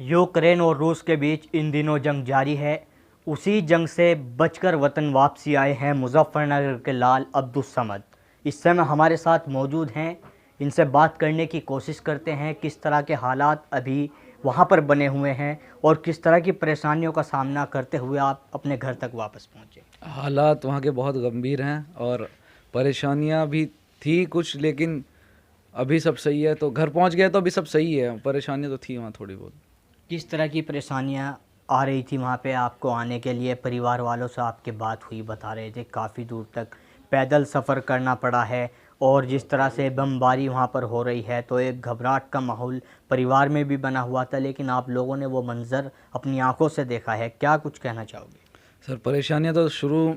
Ukraine और रूस के बीच इन दिनों जंग जारी है। उसी जंग से बचकर वतन वापसी आए हैं मुजफ्फरनगर के लाल अब्दुल समद। इस समय हमारे साथ मौजूद हैं, इनसे बात करने की कोशिश करते हैं किस तरह के हालात अभी वहाँ पर बने हुए हैं और किस तरह की परेशानियों का सामना करते हुए आप अपने घर तक वापस पहुँचे। हालात वहाँ के बहुत गंभीर हैं और परेशानियाँ भी थी कुछ, लेकिन अभी सब सही है। तो घर पहुँच गए तो अभी सब सही है। परेशानियाँ तो थी वहाँ थोड़ी बहुत। किस तरह की परेशानियाँ आ रही थी वहाँ पे आपको आने के लिए? परिवार वालों से आपकी बात हुई, बता रहे थे काफ़ी दूर तक पैदल सफ़र करना पड़ा है और जिस तरह से बमबारी वहाँ पर हो रही है तो एक घबराहट का माहौल परिवार में भी बना हुआ था, लेकिन आप लोगों ने वो मंज़र अपनी आंखों से देखा है। क्या कुछ कहना चाहोगे? सर, परेशानियाँ तो शुरू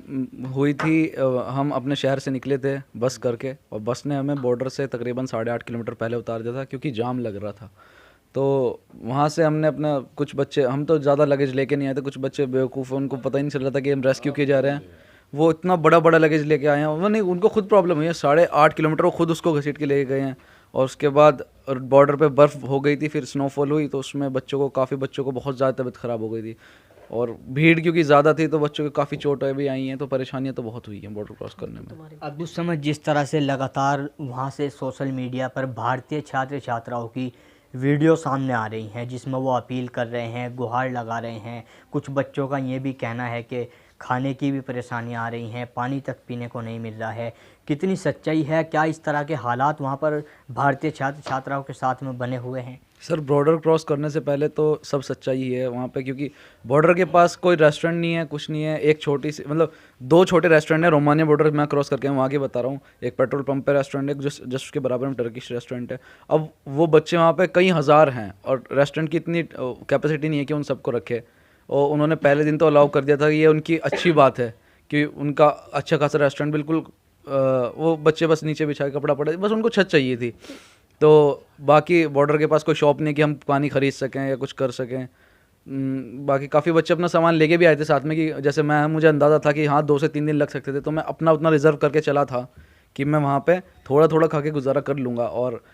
हुई थी। हम अपने शहर से निकले थे बस करके, और बस ने हमें बॉर्डर से तकरीबन 8.5 किलोमीटर पहले उतार दिया था क्योंकि जाम लग रहा था। तो वहाँ से हमने अपना कुछ बच्चे, हम तो ज़्यादा लगेज लेके नहीं आए थे, कुछ बच्चे बेवकूफ़, उनको पता ही नहीं चल रहा था कि हम रेस्क्यू किए जा रहे हैं। वो इतना बड़ा बड़ा लगेज लेके आए हैं, वो नहीं, उनको खुद प्रॉब्लम हुई है। 8.5 किलोमीटर वो खुद उसको घसीट के लेके गए हैं। और उसके बाद बॉर्डर पे बर्फ़ हो गई थी, फिर स्नोफॉल हुई, तो उसमें काफ़ी बच्चों को बहुत ज़्यादा तबीयत ख़राब हो गई थी। और भीड़ क्योंकि ज़्यादा थी तो बच्चों की काफ़ी चोटें भी आई हैं। तो परेशानियाँ तो बहुत हुई हैं बॉर्डर क्रॉस करने में। अब उस समय जिस तरह से लगातार वहाँ से सोशल मीडिया पर भारतीय छात्र छात्राओं की वीडियो सामने आ रही हैं जिसमें वो अपील कर रहे हैं, गुहार लगा रहे हैं। कुछ बच्चों का ये भी कहना है कि खाने की भी परेशानियाँ आ रही हैं, पानी तक पीने को नहीं मिल रहा है। कितनी सच्चाई है? क्या इस तरह के हालात वहाँ पर भारतीय छात्र छात्राओं के साथ में बने हुए हैं? सर, बॉर्डर क्रॉस करने से पहले तो सब सच्चाई ही है वहाँ पे, क्योंकि बॉर्डर के पास कोई रेस्टोरेंट नहीं है, कुछ नहीं है। एक छोटी सी, मतलब 2 छोटे रेस्टोरेंट है। रोमानिया बॉर्डर मैं क्रॉस करके वहाँ के बता रहा हूँ। एक पेट्रोल पंप पे रेस्टोरेंट है, जस्ट जस्ट उसके बराबर में टर्किश रेस्टोरेंट है। अब वो बच्चे वहाँ पे कई हज़ार हैं और रेस्टोरेंट की इतनी कैपेसिटी नहीं है कि उन सबको रखे। और उन्होंने पहले दिन तो अलाउ कर दिया था कि ये उनकी अच्छी बात है कि उनका अच्छा खासा रेस्टोरेंट बिल्कुल, वो बच्चे बस नीचे बिछा के कपड़ा पड़े, बस उनको छत चाहिए थी। तो बाकी बॉर्डर के पास कोई शॉप नहीं कि हम पानी ख़रीद सकें या कुछ कर सकें। बाकी काफ़ी बच्चे अपना सामान लेके भी आए थे साथ में, कि जैसे मुझे अंदाज़ा था कि हाँ 2 से 3 दिन लग सकते थे, तो मैं अपना उतना रिज़र्व करके चला था कि मैं वहाँ पे थोड़ा थोड़ा खा के गुजारा कर लूँगा। और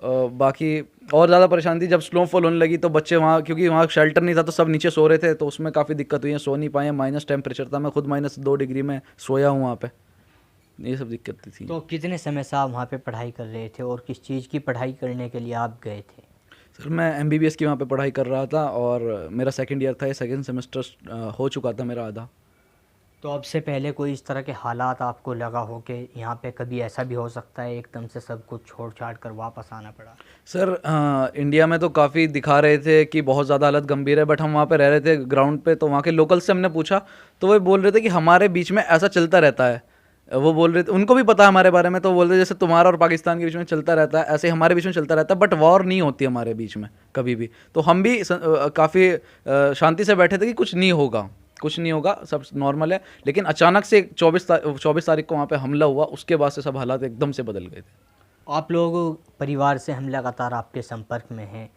बाकी और ज़्यादा परेशानी थी जब स्नोफॉल होने लगी, तो बच्चे वहाँ, क्योंकि वहाँ शेल्टर नहीं था तो सब नीचे सो रहे थे, तो उसमें काफ़ी दिक्कत हुई है, सो नहीं पाए। माइनस टेम्परेचर था, मैं खुद -2 डिग्री में सोया हूँ वहाँ पे। ये सब दिक्कतें थी। तो कितने समय से आप वहाँ पे पढ़ाई कर रहे थे और किस चीज़ की पढ़ाई करने के लिए आप गए थे? सर, मैं MBBS की वहाँ पे पढ़ाई कर रहा था और मेरा सेकंड ईयर था, ये सेकंड सेमेस्टर हो चुका था मेरा आधा। तो अब से पहले कोई इस तरह के हालात आपको लगा हो कि यहाँ पे कभी ऐसा भी हो सकता है एकदम से सब कुछ छोड़ छाड़ कर वापस आना पड़ा? सर, इंडिया में तो काफ़ी दिखा रहे थे कि बहुत ज़्यादा हालत गंभीर है, बट हम वहाँ पे रह रहे थे ग्राउंड पे, तो वहाँ के लोकल से हमने पूछा तो वो बोल रहे थे कि हमारे बीच में ऐसा चलता रहता है। वो बोल रहे थे, उनको भी पता है हमारे बारे में, तो बोल रहे थे जैसे तुम्हारा और पाकिस्तान के बीच में चलता रहता है, ऐसे हमारे बीच में चलता रहता है, बट वॉर नहीं होती हमारे बीच में कभी भी। तो हम भी काफ़ी शांति से बैठे थे कि कुछ नहीं होगा, कुछ नहीं होगा, सब नॉर्मल है। लेकिन अचानक से 24 तारीख को वहाँ पे हमला हुआ, उसके बाद से सब हालात एकदम से बदल गए थे। आप लोग परिवार से हम लगातार आपके संपर्क में हैं।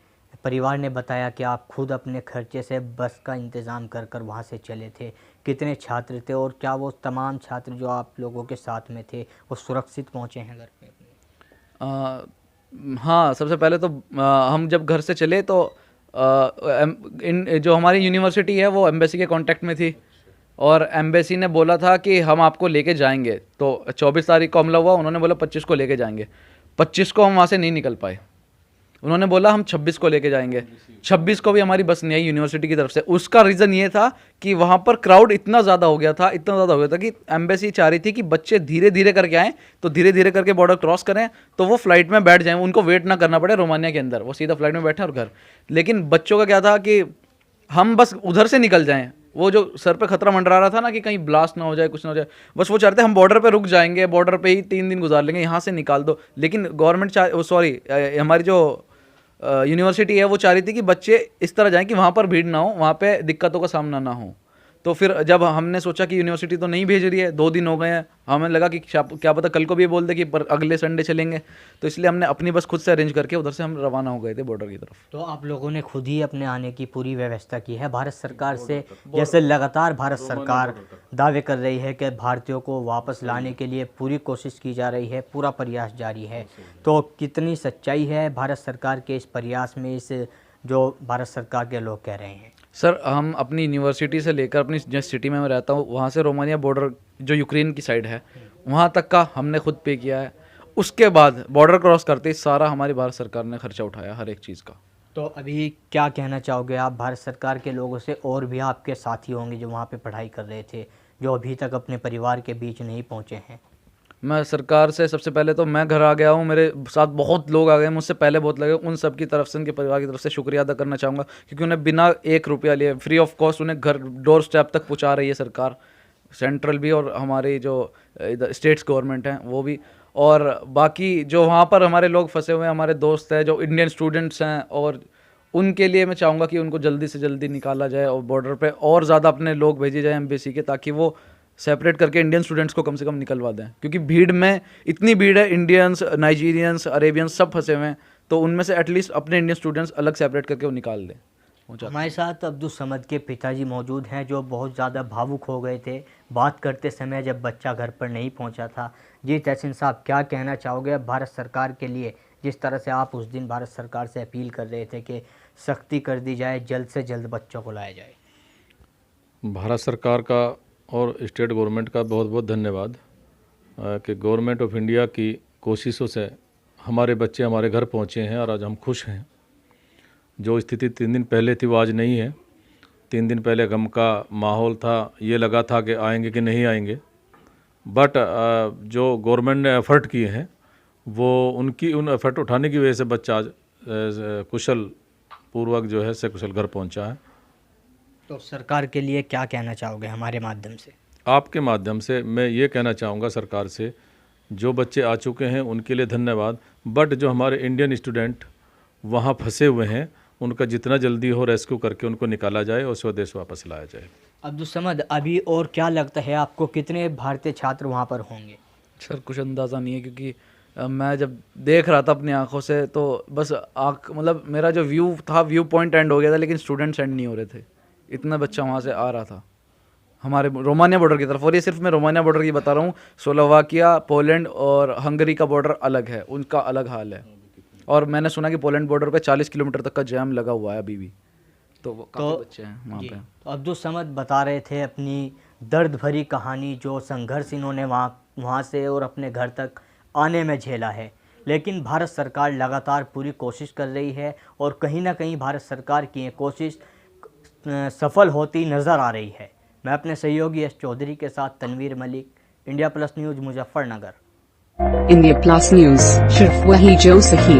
परिवार ने बताया कि आप खुद अपने खर्चे से बस का इंतज़ाम कर कर वहाँ से चले थे। कितने छात्र थे और क्या वो तमाम छात्र जो आप लोगों के साथ में थे वो सुरक्षित पहुँचे हैं घर पे अपने? हाँ, सबसे पहले तो हम जब घर से चले तो इन जो हमारी यूनिवर्सिटी है वो एम्बेसी के कांटेक्ट में थी, और एम्बेसी ने बोला था कि हम आपको लेके जाएंगे। तो 24 तारीख को हमला हुआ, उन्होंने बोला 25 को लेके जाएंगे। 25 को हम वहाँ से नहीं निकल पाए। उन्होंने बोला हम 26 को लेके जाएंगे। 26 को भी हमारी बस नहीं आई यूनिवर्सिटी की तरफ से। उसका रीज़न ये था कि वहाँ पर क्राउड इतना ज़्यादा हो गया था, इतना ज़्यादा हो गया था कि एम्बेसी चाह रही थी कि बच्चे धीरे धीरे करके आएँ, तो धीरे धीरे करके बॉर्डर क्रॉस करें, तो वो फ्लाइट में बैठ जाएँ, उनको वेट ना करना पड़े रोमानिया के अंदर, वो सीधा फ्लाइट में बैठें और घर। लेकिन बच्चों का क्या था कि हम बस उधर से निकल जाएं। वो जो सर पे खतरा मंडरा रहा था ना कि कहीं ब्लास्ट ना हो जाए, कुछ ना हो जाए, बस वो चाहते हम बॉर्डर पे रुक जाएंगे, बॉर्डर पे ही 3 दिन गुजार लेंगे, यहाँ से निकाल दो। लेकिन गवर्नमेंट सॉरी, हमारी जो यूनिवर्सिटी है वो चाह रही थी कि बच्चे इस तरह जाएं कि वहाँ पर भीड़ ना हो, वहाँ पे दिक्कतों का सामना ना हो। तो फिर जब हमने सोचा कि यूनिवर्सिटी तो नहीं भेज रही है, 2 दिन हो गए हैं, हमें लगा कि क्या पता कल को भी ये बोल दे कि पर अगले संडे चलेंगे, तो इसलिए हमने अपनी बस खुद से अरेंज करके उधर से हम रवाना हो गए थे बॉर्डर की तरफ। तो आप लोगों ने खुद ही अपने आने की पूरी व्यवस्था की है भारत सरकार से? जैसे लगातार भारत सरकार दावे कर रही है कि भारतीयों को वापस लाने के लिए पूरी कोशिश की जा रही है, पूरा प्रयास जारी है, तो कितनी सच्चाई है भारत सरकार के इस प्रयास में, इस जो भारत सरकार के लोग कह रहे हैं? सर हम अपनी यूनिवर्सिटी से लेकर अपनी जिस सिटी में मैं रहता हूँ वहाँ से रोमानिया बॉर्डर जो यूक्रेन की साइड है वहाँ तक का हमने खुद पे किया है। उसके बाद बॉर्डर क्रॉस करते ही सारा हमारी भारत सरकार ने खर्चा उठाया हर एक चीज़ का। तो अभी क्या कहना चाहोगे आप भारत सरकार के लोगों से? और भी आपके साथी होंगे जो वहाँ पे पढ़ाई कर रहे थे, जो अभी तक अपने परिवार के बीच नहीं पहुँचे हैं। मैं सरकार से सबसे पहले तो मैं घर आ गया हूँ, मेरे साथ बहुत लोग आ गए, मुझसे पहले बहुत लगे, उन सब की तरफ से उनके परिवार की तरफ से शुक्रिया अदा करना चाहूँगा क्योंकि उन्हें बिना 1 रुपया लिए फ्री ऑफ कॉस्ट उन्हें घर डोर स्टेप तक पहुँचा रही है सरकार, सेंट्रल भी और हमारी जो स्टेट्स गवर्नमेंट हैं वो भी। और बाकी जो वहाँ पर हमारे लोग फंसे हुए हैं, हमारे दोस्त हैं जो इंडियन स्टूडेंट्स हैं, और उनके लिए मैं चाहूँगा कि उनको जल्दी से जल्दी निकाला जाए और बॉर्डर पे और ज़्यादा अपने लोग भेजे जाए एम्बेसी के, ताकि वो सेपरेट करके इंडियन स्टूडेंट्स को कम से कम निकलवा दें क्योंकि भीड़ में इतनी भीड़ है, इंडियंस, नाइजीरियंस, अरेबियंस सब फंसे हुए हैं, तो उनमें से एटलीस्ट अपने इंडियन स्टूडेंट्स अलग सेपरेट करके वो निकाल दें। हमारे साथ अब्दुल समद के पिताजी मौजूद हैं जो बहुत ज़्यादा भावुक हो गए थे बात करते समय जब बच्चा घर पर नहीं पहुंचा था। जी तहसीन साहब, क्या कहना चाहोगे भारत सरकार के लिए, जिस तरह से आप उस दिन भारत सरकार से अपील कर रहे थे कि सख्ती कर दी जाए, जल्द से जल्द बच्चों को लाया जाए? भारत सरकार का और स्टेट गवर्नमेंट का बहुत बहुत धन्यवाद कि गवर्नमेंट ऑफ इंडिया की कोशिशों से हमारे बच्चे हमारे घर पहुंचे हैं और आज हम खुश हैं। जो स्थिति 3 दिन पहले थी वो आज नहीं है। 3 दिन पहले गम का माहौल था, ये लगा था कि आएंगे कि नहीं आएंगे, बट जो गवर्नमेंट ने एफ़र्ट किए हैं वो उन एफ़र्ट उठाने की वजह से बच्चा आज कुशल पूर्वक जो है सकुशल घर पहुंचा है। तो सरकार के लिए क्या कहना चाहोगे हमारे माध्यम से? आपके माध्यम से मैं ये कहना चाहूँगा सरकार से, जो बच्चे आ चुके हैं उनके लिए धन्यवाद, बट जो हमारे इंडियन स्टूडेंट वहाँ फंसे हुए हैं उनका जितना जल्दी हो रेस्क्यू करके उनको निकाला जाए और स्वदेश वापस लाया जाए। अब्दुल समद, अभी और क्या लगता है आपको, कितने भारतीय छात्र वहाँ पर होंगे? सर कुछ अंदाज़ा नहीं है क्योंकि मैं जब देख रहा था अपनी आंखों से तो बस मतलब मेरा जो व्यू था, व्यू पॉइंट एंड हो गया था, लेकिन स्टूडेंट्स एंड नहीं हो रहे थे। इतना बच्चा वहाँ से आ रहा था हमारे रोमानिया बॉर्डर की तरफ, और ये सिर्फ मैं रोमानिया बॉर्डर की बता रहा हूँ। स्लोवाकिया, पोलैंड और हंगरी का बॉर्डर अलग है, उनका अलग हाल है। और मैंने सुना कि पोलैंड बॉर्डर पे 40 किलोमीटर तक का जैम लगा हुआ है अभी भी, तो वो काफ़ी बच्चे हैं वहाँ पे। तो अब्दुल समद बता रहे थे अपनी दर्द भरी कहानी, जो संघर्ष इन्होंने वहाँ से और अपने घर तक आने में झेला है। लेकिन भारत सरकार लगातार पूरी कोशिश कर रही है और कहीं ना कहीं भारत सरकार की ये कोशिश सफल होती नज़र आ रही है। मैं अपने सहयोगी एस चौधरी के साथ Tanveer Malik, India Plus News, Muzaffarnagar. India Plus News, सिर्फ वही जो सही।